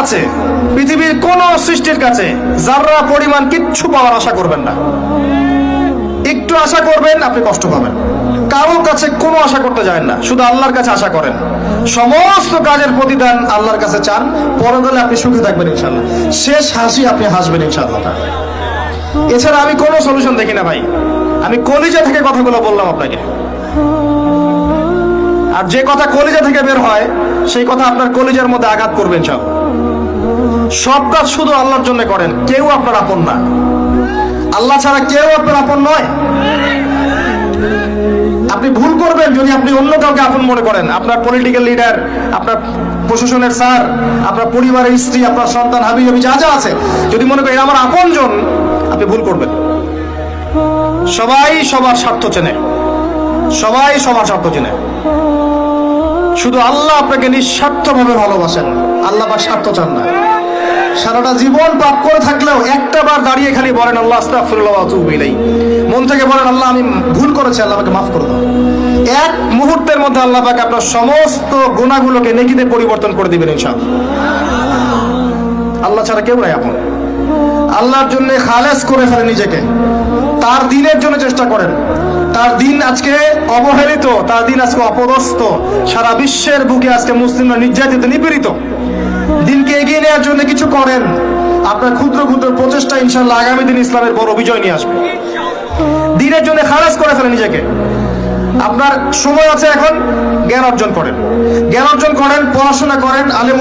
কাছে, পৃথিবীর কোন সৃষ্টির কাছে যারা পরিমাণ কিচ্ছু পাওয়ার আশা করবেন না। একটু আশা করবেন আপনি কষ্ট পাবেন। কারোর কাছে কোনো আশা করতে যায় না, শুধু আল্লাহর কাছে আশা করেন। সমস্ত কাজের প্রতিদান আল্লাহর কাছে চান, পরকালে আপনি সুখে থাকবেন ইনশাআল্লাহ। শেষ হাসি আপনি হাসবেন ইনশাআল্লাহ। এছাড়া আমি কোনো সলিউশন দেখি না ভাই। আমি কলিজা থেকে কথাগুলো বললাম আপনাকে, আর যে কথা কলিজা থেকে বের হয় সেই কথা আপনার কলিজার মধ্যে আঘাত করবেন। সব কাজ শুধু আল্লাহর জন্য করেন, কেউ আপনার আপন না। আল্লাহ ছাড়া কেউ আপনার আপন নয়। আপনি ভুল করবেন যদি আপনি অন্য কাউকে আপন মনে করেন। আপনার পলিটিক্যাল লিডার, আপনার প্রশাসনের স্যার, আপনার পরিবারের স্ত্রী, আপনার সন্তান, হাবি হাবি যা যা আছে, যদি মনে করেন আমার আপনজন, আপনি ভুল করবেন। সবাই সবার স্বার্থ চেনে, সবাই সবার স্বার্থ চেনে। শুধু আল্লাহ আপনাকে নিঃস্বার্থভাবে ভালোবাসেন, আল্লাহ পাক স্বার্থ চান না। সারাটা জীবন পাপ করে থাকলেও একটা বার দাঁড়িয়ে খালি বলেন আল্লাহ আস্তাগফিরুল্লাহ ওয়া আতুবু ইলাইহি, মন থেকে বলেন আল্লাহ আমি ভুল করেছি, আল্লাহ আমাকে মাফ করে দাও। এক মুহূর্তের মধ্যে আল্লাহ পাক আপনার সমস্ত গুনাহগুলোকে নেকিতে পরিবর্তন করে দিবেন ইনশাআল্লাহ। আল্লাহ ছাড়া কেউ নাই আপন। আল্লাহর জন্য খালেস করে ফেলেন নিজেকে, তার দিনের জন্য চেষ্টা করেন। তার দিন আজকে অবহেলিত, তার দিন আজকে অপদস্থ। সারা বিশ্বের বুকে আজকে মুসলিমরা নির্যাতিত, নিপীড়িত। দিনকে এগিয়ে নেওয়ার জন্য কিছু করেন। আপনার ক্ষুদ্র ক্ষুদ্র প্রচেষ্টা ইনশাআল্লাহ আগামী দিন ইসলামের বড় বিজয় নিয়ে আসবে। দিনের জন্য খালেস করে ফেলেন নিজেকে। আপনার সময় আছে এখন, জ্ঞান অর্জন করেন, জ্ঞান অর্জন করেন, পড়াশোনা করেন, আলেম